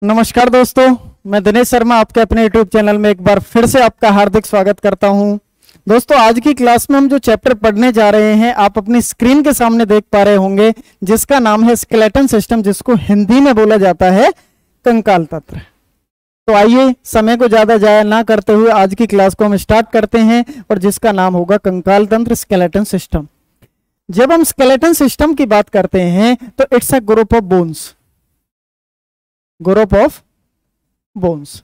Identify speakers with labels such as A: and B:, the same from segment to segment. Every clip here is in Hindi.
A: नमस्कार दोस्तों, मैं दिनेश शर्मा आपके अपने YouTube चैनल में एक बार फिर से आपका हार्दिक स्वागत करता हूं। दोस्तों, आज की क्लास में हम जो चैप्टर पढ़ने जा रहे हैं आप अपनी स्क्रीन के सामने देख पा रहे होंगे, जिसका नाम है स्केलेटन सिस्टम, जिसको हिंदी में बोला जाता है कंकाल तंत्र। तो आइए समय को ज्यादा जाया ना करते हुए आज की क्लास को हम स्टार्ट करते हैं, और जिसका नाम होगा कंकाल तंत्र स्केलेटन सिस्टम। जब हम स्केलेटन सिस्टम की बात करते हैं तो it's a group of bones, group of bones.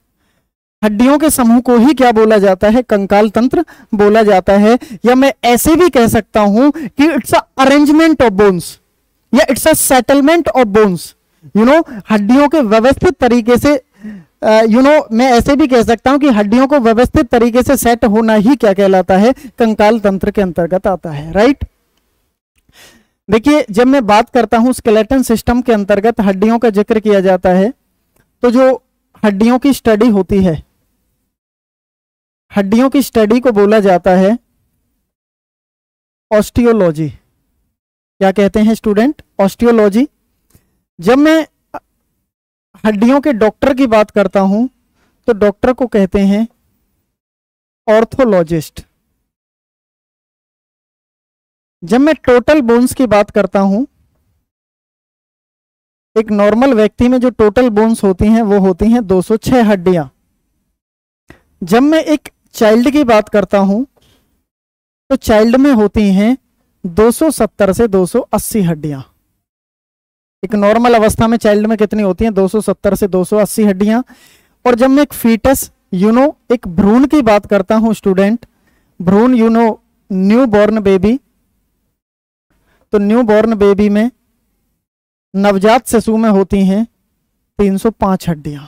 A: हड्डियों के समूह को ही क्या बोला जाता है? कंकाल तंत्र बोला जाता है। या मैं ऐसे भी कह सकता हूं कि it's a arrangement of bones या it's a settlement of bones. हड्डियों के व्यवस्थित तरीके से मैं ऐसे भी कह सकता हूं कि हड्डियों को व्यवस्थित तरीके से सेट होना ही क्या कहलाता है? कंकाल तंत्र के अंतर्गत आता है। राइट। देखिए, जब मैं बात करता हूं स्केलेटन सिस्टम के अंतर्गत हड्डियों का जिक्र किया जाता है, तो जो हड्डियों की स्टडी होती है, हड्डियों की स्टडी को बोला जाता है ऑस्टियोलॉजी। क्या कहते हैं स्टूडेंट? ऑस्टियोलॉजी। जब मैं हड्डियों के डॉक्टर की बात करता हूं तो डॉक्टर को कहते हैं ऑर्थोलॉजिस्ट। जब मैं टोटल बोन्स की बात करता हूं, एक नॉर्मल व्यक्ति में जो टोटल बोन्स होती हैं वो होती हैं 206 हड्डियां। जब मैं एक चाइल्ड की बात करता हूं तो चाइल्ड में होती हैं 270 से 280 हड्डियां। एक नॉर्मल अवस्था में चाइल्ड में कितनी होती हैं? 270 से 280 हड्डियां। और जब मैं एक फीटस एक भ्रूण की बात करता हूं स्टूडेंट, भ्रूण न्यू बॉर्न बेबी, तो न्यू बॉर्न बेबी में, नवजात शिशु में होती हैं 305 हड्डियां।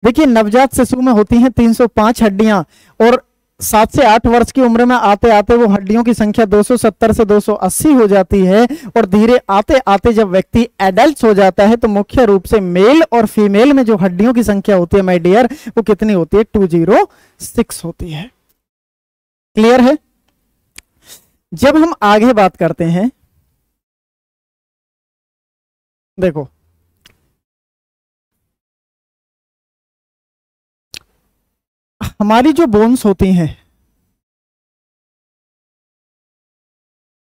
A: देखिए, नवजात शिशु में होती हैं 305 हड्डियां, और 7 से 8 वर्ष की उम्र में आते आते वो हड्डियों की संख्या 270 से 280 हो जाती है। और धीरे आते आते जब व्यक्ति एडल्ट हो जाता है तो मुख्य रूप से मेल और फीमेल में जो हड्डियों की संख्या होती है माय डियर, वो कितनी होती है? 206 होती है। क्लियर है? जब हम आगे बात करते हैं, देखो हमारी जो बोन्स होती हैं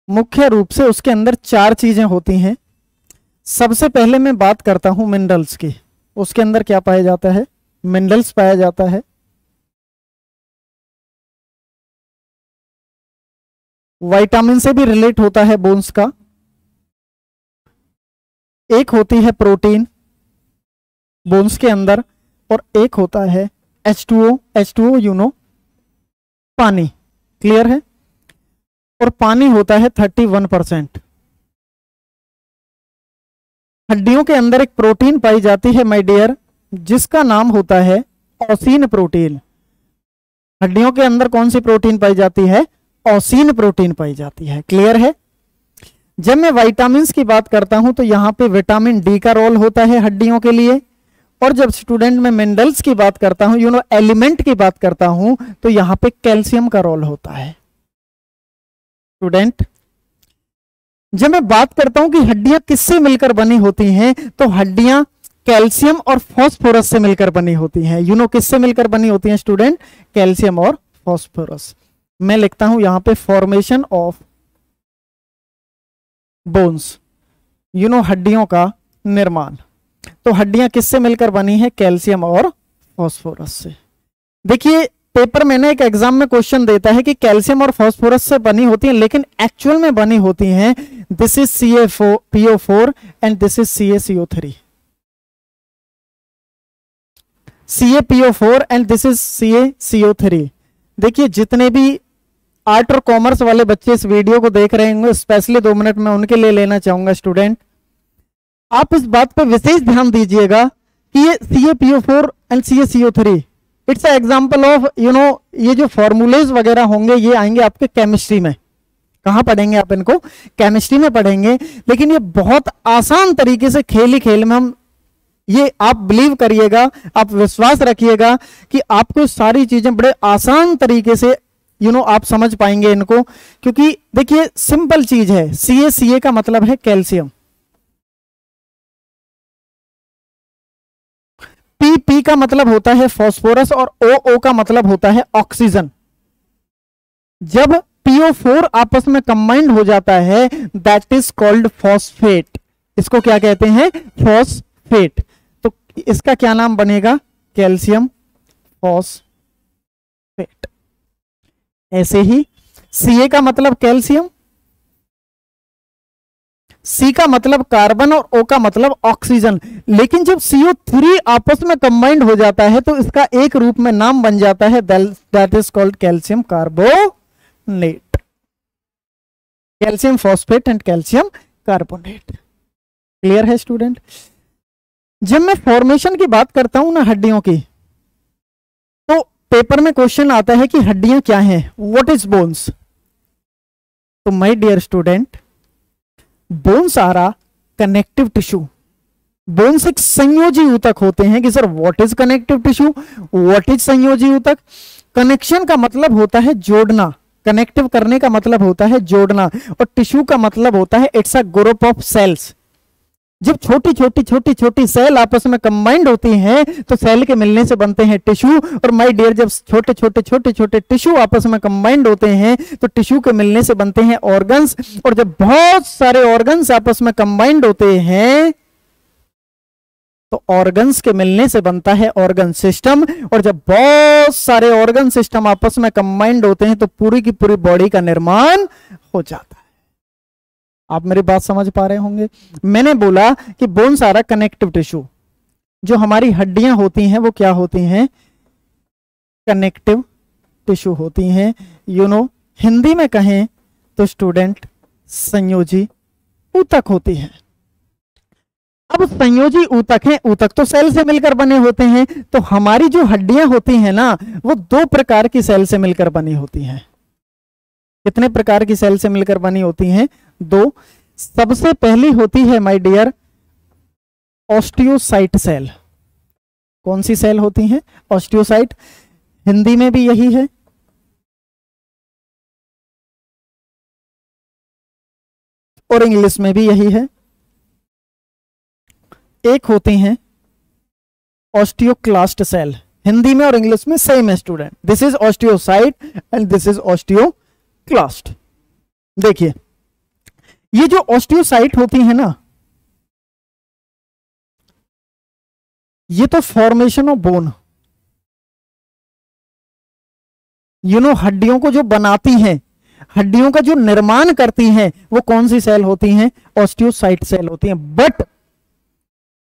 A: मुख्य रूप से उसके अंदर 4 चीजें होती हैं। सबसे पहले मैं बात करता हूं मिनरल्स की। उसके अंदर क्या पाया जाता है? मिनरल्स पाया जाता है। विटामिन से भी रिलेट होता है बोन्स का। एक होती है प्रोटीन बोन्स के अंदर, और एक होता है H2O पानी। क्लियर है? और पानी होता है 31%। हड्डियों के अंदर एक प्रोटीन पाई जाती है माय डियर, जिसका नाम होता है ओसिन प्रोटीन। हड्डियों के अंदर कौन सी प्रोटीन पाई जाती है? ओसिन प्रोटीन पाई जाती है। क्लियर है? जब मैं विटामिन्स की बात करता हूं तो यहां पे विटामिन डी का रोल होता है हड्डियों के लिए। और जब स्टूडेंट में मिनरल्स की बात करता हूं, एलिमेंट की बात करता हूं, तो यहां पे कैल्शियम का रोल होता है। स्टूडेंट, जब मैं बात करता हूं कि हड्डियां किससे मिलकर बनी होती हैं, तो हड्डियां कैल्शियम और फास्फोरस से मिलकर बनी होती हैं। किससे मिलकर बनी होती हैं स्टूडेंट? कैल्शियम और फास्फोरस। मैं लिखता हूं यहां पे फॉर्मेशन ऑफ बोन्स, हड्डियों का निर्माण। तो हड्डियां किससे मिलकर बनी है? कैल्शियम और फास्फोरस से। देखिए, पेपर में ना एक एग्जाम में क्वेश्चन देता है कि कैल्शियम और फास्फोरस से बनी होती है, लेकिन एक्चुअल में बनी होती हैं this is CaPO4 and this is CaCO3। CaPO4 and this is CaCO3। देखिए, जितने भी आर्ट और कॉमर्स वाले बच्चे इस वीडियो को देख रहे होंगे, स्पेशली 2 मिनट में उनके लिए लेना चाहूंगा। स्टूडेंट, आप इस बात पर विशेष ध्यान दीजिएगा कि ये CaPO4 and CaCO3 it's a example of ये जो फॉर्मूलेज वगैरह होंगे ये आएंगे आपके केमिस्ट्री में। कहां पढ़ेंगे आप इनको? केमिस्ट्री में पढ़ेंगे। लेकिन ये बहुत आसान तरीके से खेल ही खेल में हम ये, आप बिलीव करिएगा, आप विश्वास रखिएगा कि आपको सारी चीजें बड़े आसान तरीके से आप समझ पाएंगे इनको। क्योंकि देखिए, सिंपल चीज है। Ca का मतलब है कैल्शियम। पी का मतलब होता है फॉस्फोरस और ओ का मतलब होता है ऑक्सीजन। जब PO4 आपस में कंबाइंड हो जाता है दैट इज कॉल्ड फॉस्फेट। इसको क्या कहते हैं? फॉस्फेट। तो इसका क्या नाम बनेगा? Calcium phosphate. ऐसे ही Ca का मतलब कैल्शियम, C का मतलब कार्बन और O का मतलब ऑक्सीजन। लेकिन जब CO3 आपस में कंबाइंड हो जाता है तो इसका एक रूप में नाम बन जाता है that is called calcium carbonate. Calcium phosphate and calcium carbonate. Clear है स्टूडेंट? जब मैं फॉर्मेशन की बात करता हूं ना हड्डियों की, तो पेपर में क्वेश्चन आता है कि हड्डियां क्या हैं, व्हाट इज बोन्स। तो my dear student, bones are a connective tissue. Bones एक संयोजी ऊतक होते हैं। कि sir what is connective tissue, what is संयोजी ऊतक? कनेक्शन का मतलब होता है जोड़ना, कनेक्टिव करने का मतलब होता है जोड़ना, और टिश्यू का मतलब होता है it's a group of cells. जब छोटी छोटी छोटी छोटी सेल आपस में कंबाइंड होती हैं तो सेल के मिलने से बनते हैं टिश्यू। और माय डियर, जब छोटे छोटे छोटे छोटे टिश्यू आपस में कंबाइंड होते हैं तो टिश्यू के मिलने से बनते हैं ऑर्गन्स। और जब बहुत सारे ऑर्गन्स आपस में कंबाइंड होते हैं तो ऑर्गन्स के मिलने से बनता है ऑर्गन सिस्टम। और जब बहुत सारे ऑर्गन सिस्टम आपस में कंबाइंड होते हैं तो पूरी की पूरी बॉडी का निर्माण हो जाता है। आप मेरी बात समझ पा रहे होंगे? मैंने बोला कि bones are a connective tissue. जो हमारी हड्डियां होती हैं वो क्या होती हैं? कनेक्टिव टिश्यू होती हैं। हिंदी में कहें तो स्टूडेंट संयोजी ऊतक होती है। अब संयोजी ऊतक हैं, ऊतक तो सेल से मिलकर बने होते हैं। तो हमारी जो हड्डियां होती हैं ना, वो दो प्रकार की सेल से मिलकर बनी होती हैं। कितने प्रकार की सेल से मिलकर बनी होती हैं? दो। सबसे पहली होती है माय डियर ऑस्टियोसाइट सेल। कौन सी सेल होती हैं? ऑस्टियोसाइट। हिंदी में भी यही है, और इंग्लिश में भी यही है। एक होती हैं ऑस्टियोक्लास्ट सेल। हिंदी में और इंग्लिश में सेम है student. This is osteocyte and this is osteoclast. देखिए, ये जो ऑस्टियोसाइट होती है ना, ये तो फॉर्मेशन ऑफ बोन, हड्डियों को जो बनाती हैं, हड्डियों का जो निर्माण करती हैं, वो कौन सी सेल होती हैं? ऑस्टियोसाइट सेल होती हैं। बट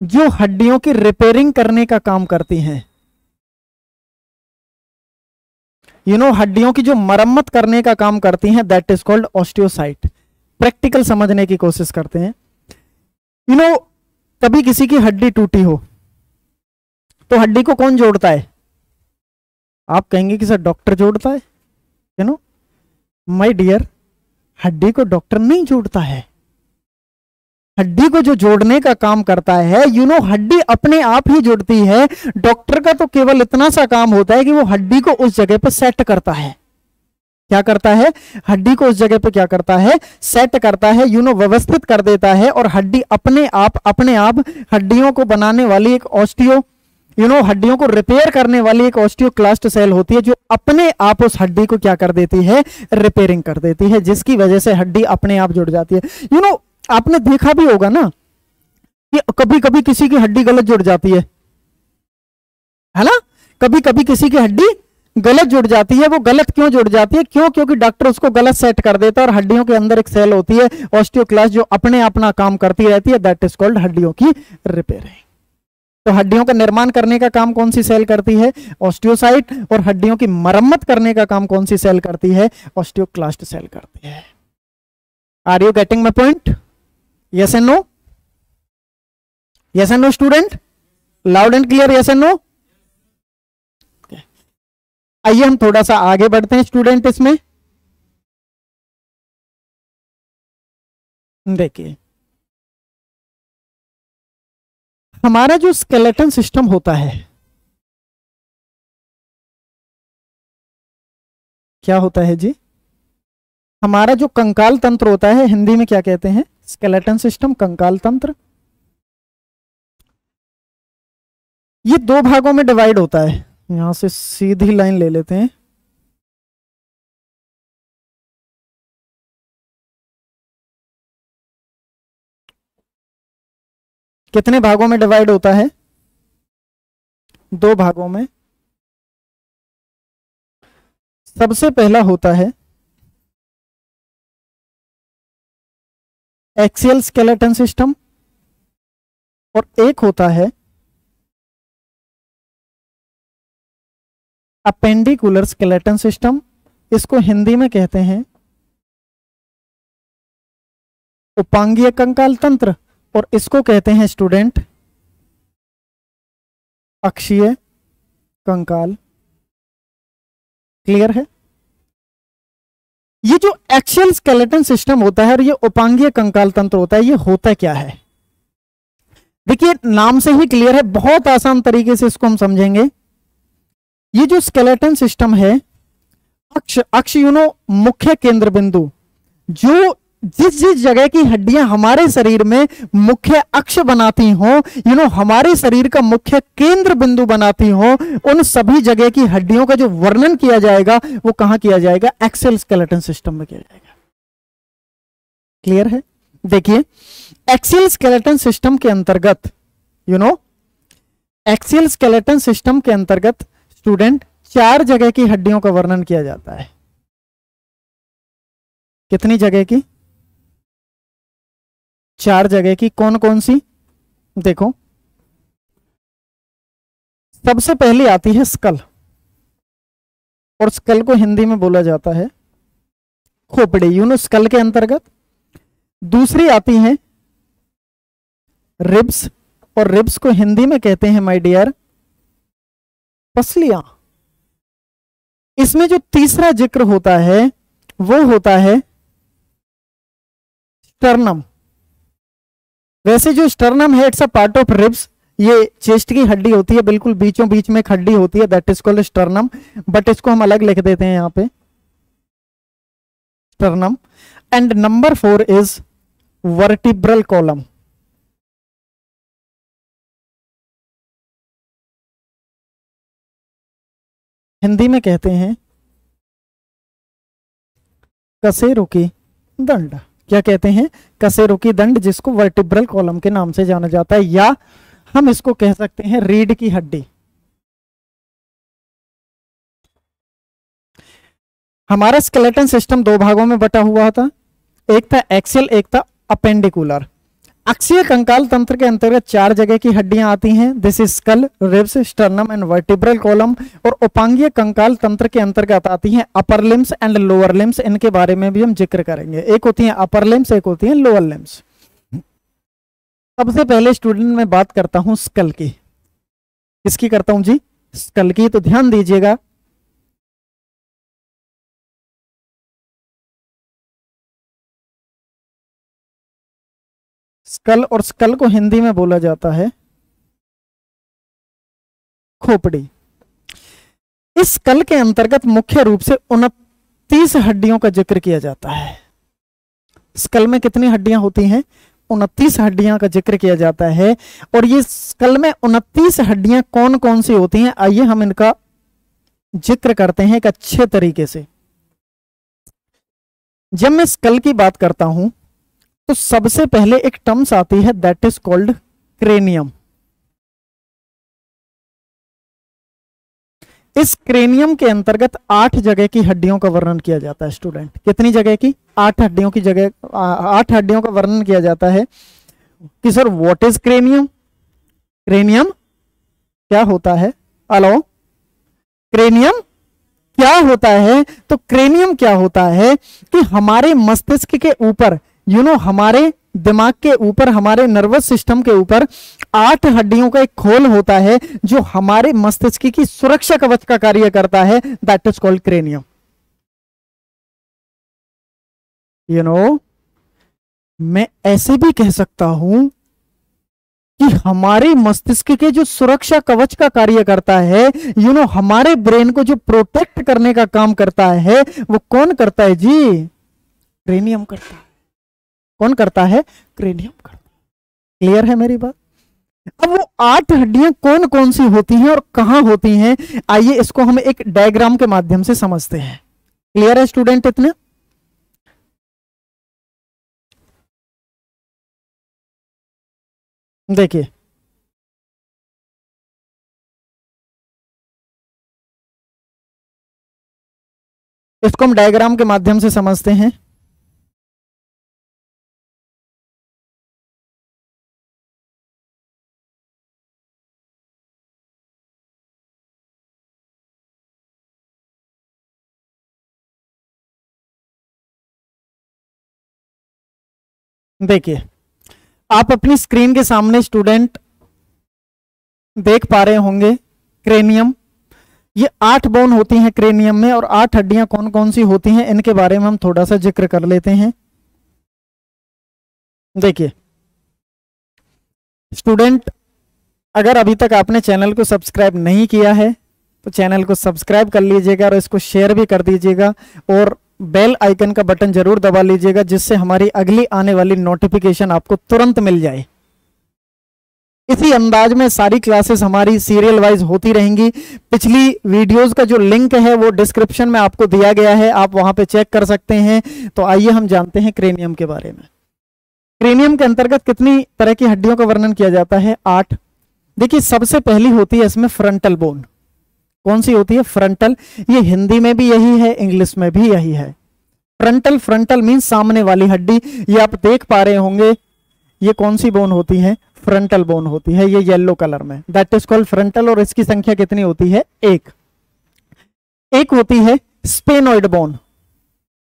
A: जो हड्डियों की रिपेयरिंग करने का काम करती हैं, हड्डियों की जो मरम्मत करने का काम करती हैं, that is called osteocyte. Practical समझने की कोशिश करते हैं। कभी किसी की हड्डी टूटी हो तो हड्डी को कौन जोड़ता है? आप कहेंगे कि सर डॉक्टर जोड़ता है। माय डियर, हड्डी को डॉक्टर नहीं जोड़ता है। हड्डी को जो जोड़ने का काम करता है, हड्डी अपने आप ही जुड़ती है। डॉक्टर का तो केवल इतना सा काम होता है कि वो हड्डी को उस जगह पर सेट करता है। क्या करता है? हड्डी को उस जगह पे क्या करता है? सेट करता है, व्यवस्थित कर देता है। और हड्डी अपने आप हड्डियों को बनाने वाली एक हड्डियों को रिपेयर करने वाली एक ऑस्टियोक्लास्ट सेल होती है, जो अपने आप उस हड्डी को क्या कर देती है? रिपेयरिंग कर देती है, जिसकी वजह से हड्डी अपने आप जुड़ जाती है। आपने देखा भी होगा ना कि कभी कभी किसी की हड्डी गलत जुड़ जाती है ना? कभी कभी किसी की हड्डी गलत जुड़ जाती है। वो गलत क्यों जुड़ जाती है? क्योंकि डॉक्टर उसको गलत सेट कर देता है। और हड्डियों के अंदर एक सेल होती है ऑस्टियोक्लास्ट, जो अपने अपना काम करती रहती है, दैट इज कॉल्ड हड्डियों की रिपेयरिंग। तो हड्डियों का निर्माण करने का काम कौन सी सेल करती है? ऑस्टियोसाइट। और हड्डियों की मरम्मत करने का काम कौन सी सेल करती है? ऑस्टियोक्लास्ट सेल करती है। Are you getting my point? Yes and no? Yes and no student? Loud and clear, yes and no? आइए हम थोड़ा सा आगे बढ़ते हैं स्टूडेंट। इसमें देखिए, हमारा जो स्केलेटन सिस्टम होता है, क्या होता है जी? हमारा जो कंकाल तंत्र होता है, हिंदी में क्या कहते हैं? स्केलेटन सिस्टम, कंकाल तंत्र। ये दो भागों में डिवाइड होता है। यहां से सीधी लाइन ले लेते हैं। कितने भागों में डिवाइड होता है? दो भागों में। सबसे पहला होता है एक्सियल स्केलेटन सिस्टम और एक होता है अपेंडिकुलर स्केलेटन सिस्टम। इसको हिंदी में कहते हैं उपांगीय कंकाल तंत्र और इसको कहते हैं स्टूडेंट अक्षीय कंकाल। क्लियर है? ये जो एक्सियल स्केलेटन सिस्टम होता है और ये उपांगीय कंकाल तंत्र होता है, ये होता क्या है? देखिए नाम से ही क्लियर है, बहुत आसान तरीके से इसको हम समझेंगे। ये जो स्केलेटन सिस्टम है, अक्ष मुख्य केंद्र बिंदु, जो जिस जिस जगह की हड्डियां हमारे शरीर में मुख्य अक्ष बनाती हो, हमारे शरीर का मुख्य केंद्र बिंदु बनाती हो, उन सभी जगह की हड्डियों का जो वर्णन किया जाएगा वो कहां किया जाएगा? एक्सियल स्केलेटन सिस्टम में किया जाएगा। क्लियर है? देखिए एक्सियल स्केलेटन सिस्टम के अंतर्गत एक्सियल स्केलेटन सिस्टम के अंतर्गत स्टूडेंट 4 जगह की हड्डियों का वर्णन किया जाता है। कितनी जगह की? 4 जगह की। कौन कौन सी? देखो सबसे पहली आती है स्कल, और स्कल को हिंदी में बोला जाता है खोपड़ी, स्कल के अंतर्गत। दूसरी आती है रिब्स, और रिब्स को हिंदी में कहते हैं माय डियर पसलियां। इसमें जो तीसरा जिक्र होता है वो होता है स्टर्नम। वैसे जो स्टर्नम है it's a part of ribs, ये चेस्ट की हड्डी होती है, बिल्कुल बीचों बीच में एक हड्डी होती है, that is called sternum, but इसको हम अलग लिख देते हैं यहां पे sternum. And number 4 is vertebral column. Hindi में कहते हैं कशेरुकी दंड। क्या कहते हैं? कशेरुकी दंड, जिसको वर्टिब्रल कॉलम के नाम से जाना जाता है, या हम इसको कह सकते हैं रीढ़ की हड्डी। हमारा स्केलेटन सिस्टम 2 भागों में बटा हुआ था, एक था एक्सियल, एक था अपेंडिकुलर। अक्षीय कंकाल तंत्र के अंतर्गत 4 जगह की हड्डियां आती हैं, this is skull, ribs, sternum and vertebral column. और उपांगीय कंकाल तंत्र के अंतर्गत आती हैं upper limbs and lower limbs. इनके बारे में भी हम जिक्र करेंगे। एक होती हैं अपर लिम्स, एक होती हैं लोअर लिम्स। सबसे पहले स्टूडेंट मैं बात करता हूं स्कल की। किसकी करता हूं जी? स्कल की। तो ध्यान दीजिएगा, स्कल, और स्कल को हिंदी में बोला जाता है खोपड़ी। इस स्कल के अंतर्गत मुख्य रूप से 29 हड्डियों का जिक्र किया जाता है। स्कल में कितनी हड्डियां होती हैं? 29 हड्डियां का जिक्र किया जाता है। और ये स्कल में 29 हड्डियां कौन कौन सी होती हैं, आइए हम इनका जिक्र करते हैं एक अच्छे तरीके से। जब मैं स्कल की बात करता हूं तो सबसे पहले एक टर्म्स आती है दैट इज कॉल्ड क्रेनियम। इस क्रेनियम के अंतर्गत 8 जगह की हड्डियों का वर्णन किया जाता है स्टूडेंट। कितनी जगह की? 8 हड्डियों की जगह 8 हड्डियों का वर्णन किया जाता है कि sir what is cranium? Cranium क्या होता है? हेलो, क्रेनियम क्या होता है? तो क्रेनियम क्या होता है कि हमारे मस्तिष्क के ऊपर, हमारे दिमाग के ऊपर, हमारे नर्वस सिस्टम के ऊपर 8 हड्डियों का एक खोल होता है जो हमारे मस्तिष्क की सुरक्षा कवच का कार्य करता है, दैट इज कॉल्ड क्रेनियम। मैं ऐसे भी कह सकता हूं कि हमारे मस्तिष्क के जो सुरक्षा कवच का कार्य करता है, हमारे ब्रेन को जो प्रोटेक्ट करने का काम करता है, वो कौन करता है जी? क्रेनियम करता है। कौन करता है? क्रेनियम करता है। क्लियर है मेरी बात? अब वो 8 हड्डियां कौन कौन सी होती हैं और कहां होती हैं, आइए इसको हम एक डायग्राम के माध्यम से समझते हैं। क्लियर है स्टूडेंट इतने? देखिए, इसको हम डायग्राम के माध्यम से समझते हैं। देखिए, आप अपनी स्क्रीन के सामने स्टूडेंट देख पा रहे होंगे क्रेनियम। ये 8 बोन होती हैं क्रेनियम में, और 8 हड्डियां कौन कौन सी होती हैं इनके बारे में हम थोड़ा सा जिक्र कर लेते हैं। देखिए स्टूडेंट, अगर अभी तक आपने चैनल को सब्सक्राइब नहीं किया है तो चैनल को सब्सक्राइब कर लीजिएगा और इसको शेयर भी कर दीजिएगा, और बेल आइकन का बटन जरूर दबा लीजिएगा, जिससे हमारी अगली आने वाली नोटिफिकेशन आपको तुरंत मिल जाए। इसी अंदाज में सारी क्लासेस हमारी सीरियल वाइज होती रहेंगी। पिछली वीडियोस का जो लिंक है वो डिस्क्रिप्शन में आपको दिया गया है, आप वहां पे चेक कर सकते हैं। तो आइए हम जानते हैं क्रेनियम के बारे में। क्रेनियम के अंतर्गत कितनी तरह की हड्डियों का वर्णन किया जाता है? 8। देखिए, सबसे पहली होती है इसमें फ्रंटल बोन। कौन सी होती है? फ्रंटल। ये हिंदी में भी यही है, इंग्लिश में भी यही है। फ्रंटल, फ्रंटल मीन सामने वाली हड्डी। ये आप देख पा रहे होंगे, ये कौन सी बोन होती है? फ्रंटल बोन होती है, ये येलो कलर में, दैट इज कॉल्ड फ्रंटल। और इसकी संख्या कितनी होती है? एक होती है स्पेनोइड बोन।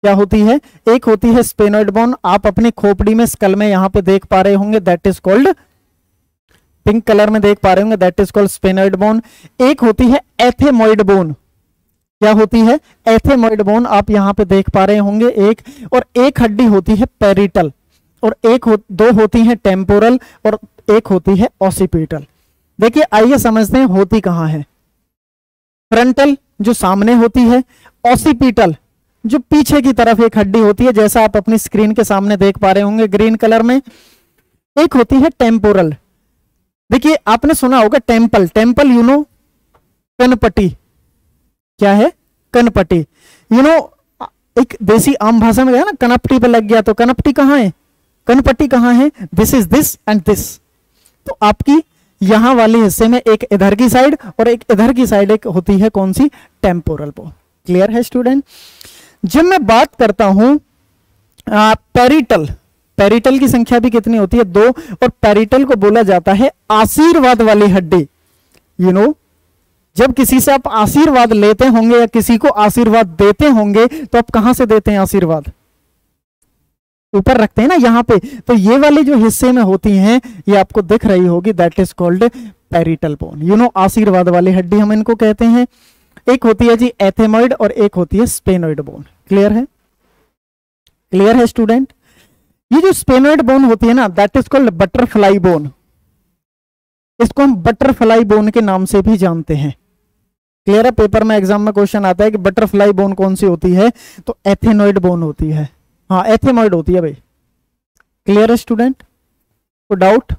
A: क्या होती है? एक होती है स्पेनोइड बोन। आप अपनी खोपड़ी में, स्कल में यहां पे देख पा रहे होंगे, that is called, pink colour में देख पा रहे होंगे, that is called sphenoid bone. एक होती है एथेमोइड बोन। क्या होती है? एथेमोइड बोन, आप यहां पे देख पा रहे होंगे एक। और एक हड्डी होती है पेरिटल, और दो होती हैं टेम्पोरल, और एक होती है ऑसिपिटल। देखिए, आइए समझते हैं होती कहां है। फ्रंटल जो सामने होती है, ऑसिपिटल जो पीछे की तरफ एक हड्डी होती है, जैसा आप अपनी स्क्रीन के सामने देख पा रहे होंगे ग्रीन कलर में। एक होती है टेम्पोरल। देखिए, आपने सुना होगा टेम्पल, टेम्पल यू नो, कनपट्टी। क्या है? कनपट्टी। यू नो, एक देसी आम भाषा में गया ना, कनपट्टी पे लग गया, तो कनपट्टी कहां है? कनपट्टी कहां है? This is this and this. तो आपकी यहां वाले हिस्से में एक इधर की साइड और एक इधर की साइड एक होती है, कौन सी? Temporal bone. क्लियर है स्टूडेंट? जब मैं बात करता हूं पेरिटल, पेरिटल की संख्या भी कितनी होती है? 2। और पेरिटल को बोला जाता है आशीर्वाद वाली हड्डी। यू नो, जब किसी से आप आशीर्वाद लेते होंगे या किसी को आशीर्वाद देते होंगे, तो आप कहां से देते हैं आशीर्वाद? ऊपर रखते हैं ना, यहां पे। तो ये वाले जो हिस्से में होती हैं, ये आपको दिख रही होगी, that is called parietal bone. You know, आशीर्वाद वाली हड्डी हम इनको कहते हैं। एक होती है जी एथेमोइड और एक होती है स्पेनोइड बोन। क्लियर है? क्लियर है स्टूडेंट? ये जो स्पेनोइड बोन होती है ना, that is called butterfly bone. इसको हम बटरफ्लाई बोन के नाम से भी जानते हैं। क्लियर है? पेपर में, एग्जाम में क्वेश्चन आता है कि बटरफ्लाई बोन कौन सी होती है, तो एथेनोइड बोन होती है। हाँ, एथेमोइड होती है भाई। क्लियर है स्टूडेंट? तो डाउट?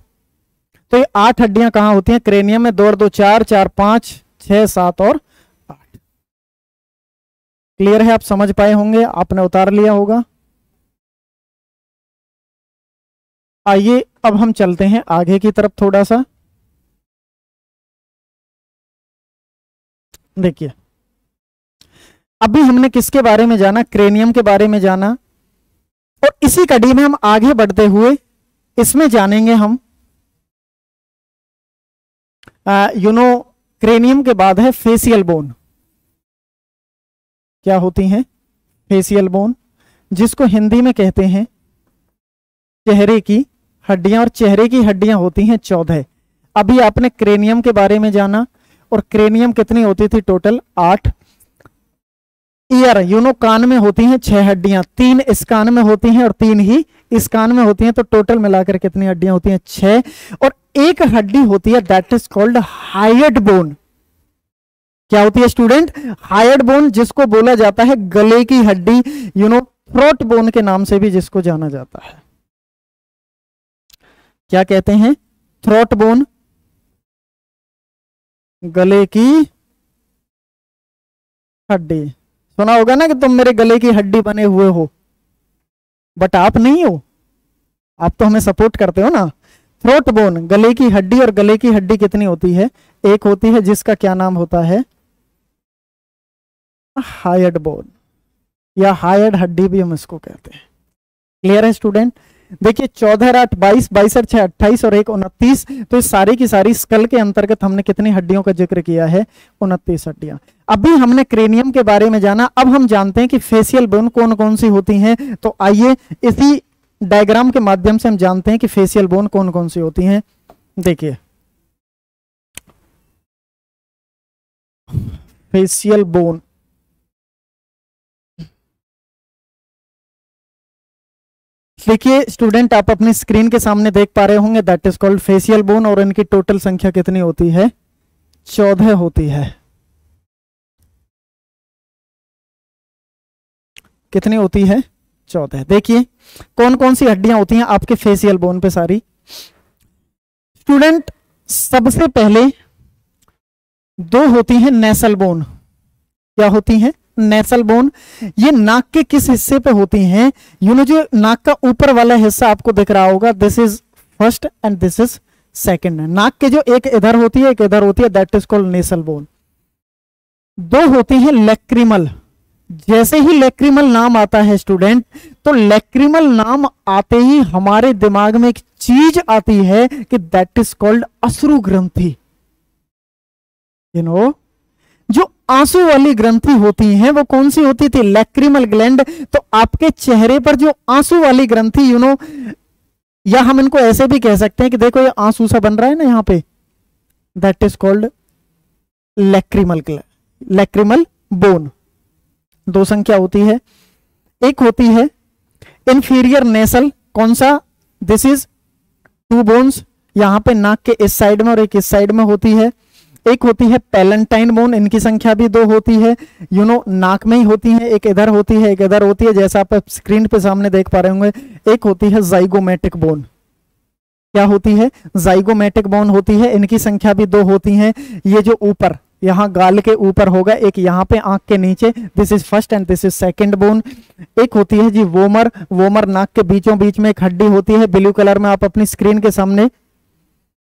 A: तो ये 8 हड्डियां कहां होती हैं क्रेनियम में? 2 और 2 4, 4 5 6 7 और 8। क्लियर है? आप समझ पाए होंगे, आपने उतार लिया होगा। आइए अब हम चलते हैं आगे की तरफ थोड़ा सा। देखिए, अभी हमने किसके बारे में जाना? क्रेनियम के बारे में जाना। और इसी कड़ी में हम आगे बढ़ते हुए इसमें जानेंगे हम, यू नो, क्रेनियम के बाद है फेसियल बोन। क्या होती हैं? फेसियल बोन, जिसको हिंदी में कहते हैं चेहरे की हड्डियां। और चेहरे की हड्डियां होती हैं 14। अभी आपने क्रेनियम के बारे में जाना, और क्रेनियम कितनी होती थी? टोटल 8। ईयर, यू नो, कान में होती हैं 6 हड्डियां। 3 इस कान में होती हैं और 3 ही इस कान में होती हैं। तो टोटल मिलाकर कितनी हड्डियां होती हैं? 6। और एक हड्डी होती है, that is called hired bone. क्या होती है स्टूडेंट? हायर्ड बोन, जिसको बोला जाता है गले की हड्डी, यू नो, थ्रोट बोन के नाम से भी जिसको जाना जाता है। क्या कहते हैं? थ्रोट बोन, गले की हड्डी। सुना होगा ना कि तुम मेरे गले की हड्डी बने हुए हो, बट आप नहीं हो, आप तो हमें सपोर्ट करते हो ना। थ्रोट बोन, गले की हड्डी, और गले की हड्डी कितनी होती है? एक होती है, जिसका क्या नाम होता है? हायर्ड बोन, या हायर्ड हड्डी भी हम इसको कहते हैं। क्लियर है स्टूडेंट? देखिए 14 8 22, 22 और 6 28 और 1 29, तो इस सारी की सारी स्कल के अंतर्गत हमने कितनी हड्डियों का जिक्र किया है? 29 हड्डियां। अभी हमने क्रेनियम के बारे में जाना, अब हम जानते हैं कि फेशियल बोन कौन कौन सी होती हैं। तो आइए इसी डायग्राम के माध्यम से हम जानते हैं कि फेशियल बोन कौन कौन सी होती हैं। देखिए फेशियल बोन, देखिए स्टूडेंट आप अपनी स्क्रीन के सामने देख पा रहे होंगे, that is called facial bone, और इनकी टोटल संख्या कितनी होती है? 14 होती है। कितनी होती है? 14। देखिए कौन कौन सी हड्डियां होती हैं आपके फेशियल बोन पे सारी। स्टूडेंट सबसे पहले दो होती हैं नेसल बोन। क्या होती हैं? नेसल बोन। ये नाक के किस हिस्से पे होती हैं? जो नाक का ऊपर वाला हिस्सा आपको दिख रहा होगा, this is first and this is second. नाक के जो एक इधर होती है, एक इधर होती है, that is called nasal bone. दो होती हैं लैक्रिमल। जैसे ही लैक्रिमल नाम आता है स्टूडेंट, तो लैक्रिमल नाम आते ही हमारे दिमाग में एक चीज आती है कि दैट इज कॉल्ड अश्रु ग्रंथि। जो आंसू वाली ग्रंथि होती है वो कौन सी होती थी? Lacrimal gland. तो आपके चेहरे पर जो आंसू वाली ग्रंथि, या हम इनको ऐसे भी कह सकते हैं कि देखो ये आंसू सा बन रहा है ना यहां पे, that is called lacrimal bone. दो संख्या होती है। एक होती है इंफीरियर नेसल। कौन सा? दिस इज 2 बोन्स, यहां पे नाक के इस साइड में और एक इस साइड में होती है। एक होती है पैलेंटाइन बोन, इनकी संख्या भी 2 होती है। नाक में ही होती है, एक इधर होती है, एक इधर होती है, जैसा आप स्क्रीन पे सामने देख पा रहे होंगे। एक होती है जाइगोमेटिक बोन। क्या होती है? जाइगोमेटिक बोन होती है, इनकी संख्या भी 2 होती है। ये जो ऊपर यहां गाल के ऊपर होगा, एक यहां पे आंख के नीचे, this is first and this is second bone. एक होती है जी वोमर। वोमर नाक के बीचों बीच में एक हड्डी होती है, ब्लू कलर में आप अपनी स्क्रीन के सामने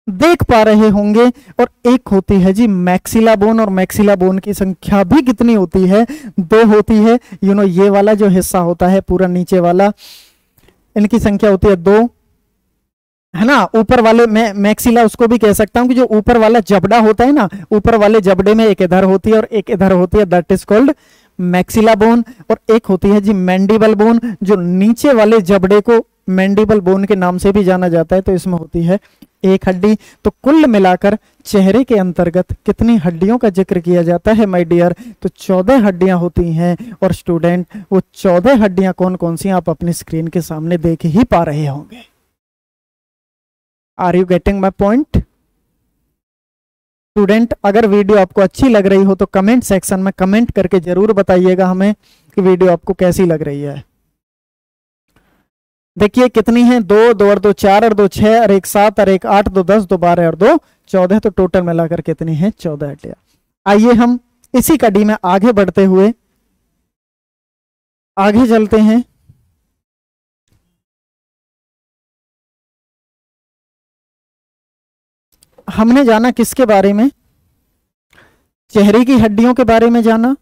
A: देख पा रहे होंगे। और एक होती है जी मैक्सिला बोन, और मैक्सिला बोन की संख्या भी कितनी होती है? 2 होती है। ये वाला जो हिस्सा होता है पूरा नीचे वाला, इनकी संख्या होती है 2, है ना। ऊपर वाले मैक्सिला उसको भी कह सकता हूं कि जो ऊपर वाला जबड़ा होता है ना, ऊपर वाले जबड़े में एक इधर होती है और एक इधर होती है, that is called maxilla bone. और एक होती है जी मैंडिबल बोन, जो नीचे वाले जबड़े को मैंडिबल बोन के नाम से भी जाना जाता है। तो इसमें होती है 1 हड्डी। तो कुल मिलाकर चेहरे के अंतर्गत कितनी हड्डियों का जिक्र किया जाता है माय डियर? तो 14 हड्डियां होती हैं। और स्टूडेंट वो 14 हड्डियां कौन कौन सी आप अपनी स्क्रीन के सामने देख ही पा रहे होंगे। Are you getting my point? Student अगर वीडियो आपको अच्छी लग रही हो तो कमेंट सेक्शन में कमेंट करके जरूर बताइएगा हमें कि वीडियो आपको कैसी लग रही है। देखिए कितनी है? 2 2 और 2 4 और 2 6 और 1 7 और 1 8, 2 10, 2 12 और 2 14। तो टोटल मिलाकर कितनी है? 14 हड्डियां। आइए हम इसी कड़ी में आगे बढ़ते हुए आगे चलते हैं। हमने जाना किसके बारे में? चेहरे की हड्डियों के बारे में जाना।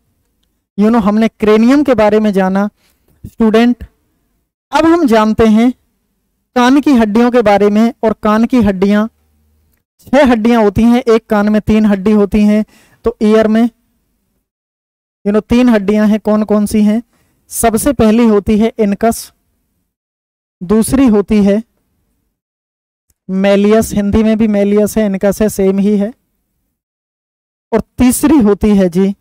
A: हमने क्रेनियम के बारे में जाना। स्टूडेंट अब हम जानते हैं कान की हड्डियों के बारे में। और कान की हड्डियां 6 हड्डियां होती हैं, एक कान में 3 हड्डी होती हैं। तो ईयर में 3 हड्डियां हैं। कौन कौन सी हैं? सबसे पहली होती है इनकस, दूसरी होती है मेलियस, हिंदी में भी मेलियस है, इनकस है, सेम ही है। और तीसरी होती है जी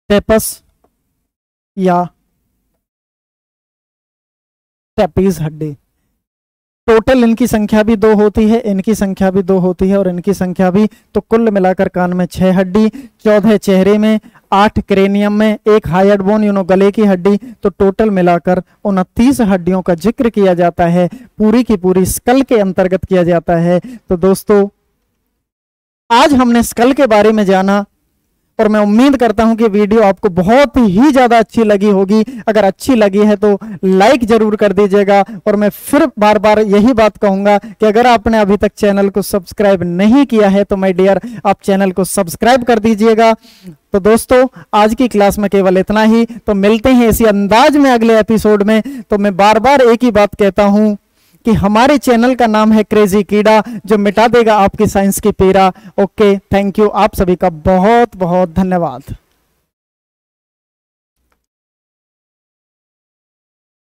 A: टेपस या टेपीज हड्डी। टोटल इनकी संख्या भी 2 होती है, इनकी संख्या भी 2 होती है और इनकी संख्या भी। तो कुल मिलाकर कान में 6 हड्डी, 14 चेहरे में, 8 क्रेनियम में, 1 हायर्ड बोन गले की हड्डी। तो टोटल मिलाकर 29 हड्डियों का जिक्र किया जाता है, पूरी की पूरी स्कल के अंतर्गत किया जाता है। तो दोस्तों आज हमने स्कल के बारे में जाना और मैं उम्मीद करता हूं कि वीडियो आपको बहुत ही ज्यादा अच्छी लगी होगी। अगर अच्छी लगी है तो लाइक जरूर कर दीजिएगा। और मैं फिर बार बार यही बात कहूंगा कि अगर आपने अभी तक चैनल को सब्सक्राइब नहीं किया है तो माय डियर आप चैनल को सब्सक्राइब कर दीजिएगा। तो दोस्तों आज की क्लास में केवल इतना ही। तो मिलते हैं इसी अंदाज में अगले एपिसोड में। तो मैं बार बार एक ही बात कहता हूं कि हमारे चैनल का नाम है क्रेजी कीड़ा, जो मिटा देगा आपकी साइंस की पीड़ा। Okay, thank you. आप सभी का बहुत बहुत धन्यवाद।